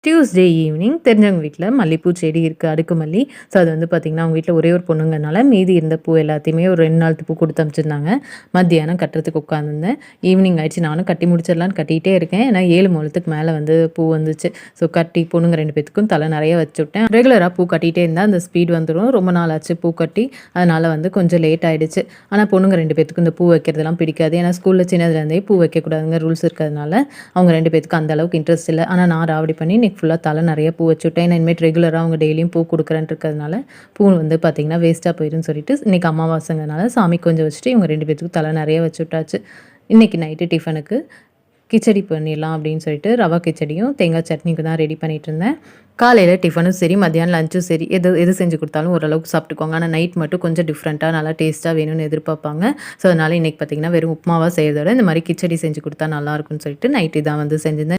Tuesday evening தெரிஞ்சவங்க வீட்ல மல்லிப்பூ செடி இருக்கு. அடுக்கு மல்லி. ஸோ அது வந்து பார்த்தீங்கன்னா, அவங்க வீட்ல ஒரே ஒரு பொண்ணுங்கனால மீதி இருந்த பூ எல்லாத்தையுமே ஒரு 2 நாள் பூ குடுத்து அனுப்பிச்சிருந்தாங்க. மத்தியானம் கட்டுறதுக்கு உட்காந்துருந்தேன். ஈவினிங் ஆயிடுச்சு. நானும் கட்டி முடிச்சிடலான்னு கட்டிட்டே இருக்கேன். ஏன்னா 7 முழத்துக்கு மேல வந்து பூ வந்துச்சு. ஸோ கட்டி பொண்ணுங்க 2 பேத்துக்கும் தலை நெறைய வச்சுவிட்டேன். ரெகுலரா பூ கட்டிட்டே இருந்தா அந்த ஸ்பீட் வந்துரும். ரொம்ப நாள் ஆச்சு பூ கட்டி. அதனால வந்து கொஞ்சம் லேட் ஆயிடுச்சு. ஆனா பொண்ணுங்க 2 பேத்துக்கும் இந்த பூ வைக்கிறதெல்லாம் பிடிக்காது. ஏன்னா ஸ்கூல்ல சின்னதுலேருந்தே பூ வைக்கக்கூடாதுங்க ரூல்ஸ் இருக்கிறதுனால, அவங்க 2 பேத்துக்கும் அந்த அளவுக்கு இன்ட்ரெஸ்ட் இல்ல. ஆனா நான் ராவடி பண்ணி இன்னைக்கு ஃபுல்லா தலை நெறைய பூ வச்சுவிட்டேன். ஏன்னா இனிமேட்டு ரெகுலரா அவங்க டெய்லியும் பூ குடுக்குறேன்ட்டு இருக்கிறதுனால, பூ வந்து பார்த்தீங்கன்னா வேஸ்ட்டா போயிரும்னு சொல்லிட்டு, இன்னைக்கு அமாவாசைங்கிறனால சாமிக்கு கொஞ்சம் வச்சுட்டு, இவங்க 2 பேத்துக்கும் தலை நெறைய வச்சு விட்டாச்சு. இன்னைக்கு நைட்டு டிஃபனுக்கு கிச்சடி பண்ணிடலாம் அப்படின்னு சொல்லிட்டு, ரவா கிச்சடியும், தேங்காய் சட்னிக்கு தான் ரெடி பண்ணிட்டுருந்தேன். காலையில டிஃபனும் சரி, மத்தியானம் லஞ்சும் சரி, எது எது செஞ்சு குடுத்தாலும் ஓரளவுக்கு சாப்பிட்டுக்குவாங்க. ஆனா நைட் மட்டும் கொஞ்சம் டிஃப்ரெண்ட்டா நல்லா டேஸ்ட்டா வேணும்னு எதிர்பார்ப்பாங்க. ஸோ அதனால இன்னைக்கு பார்த்தீங்கன்னா, வெறும் உப்புமாவா செய்றத விட, இந்த மாரி கிச்சடி செஞ்சு குடுத்தா நல்லாயிருக்கும்னு சொல்லிட்டு, நைட் இதான் வந்து செஞ்சிருந்தேன்.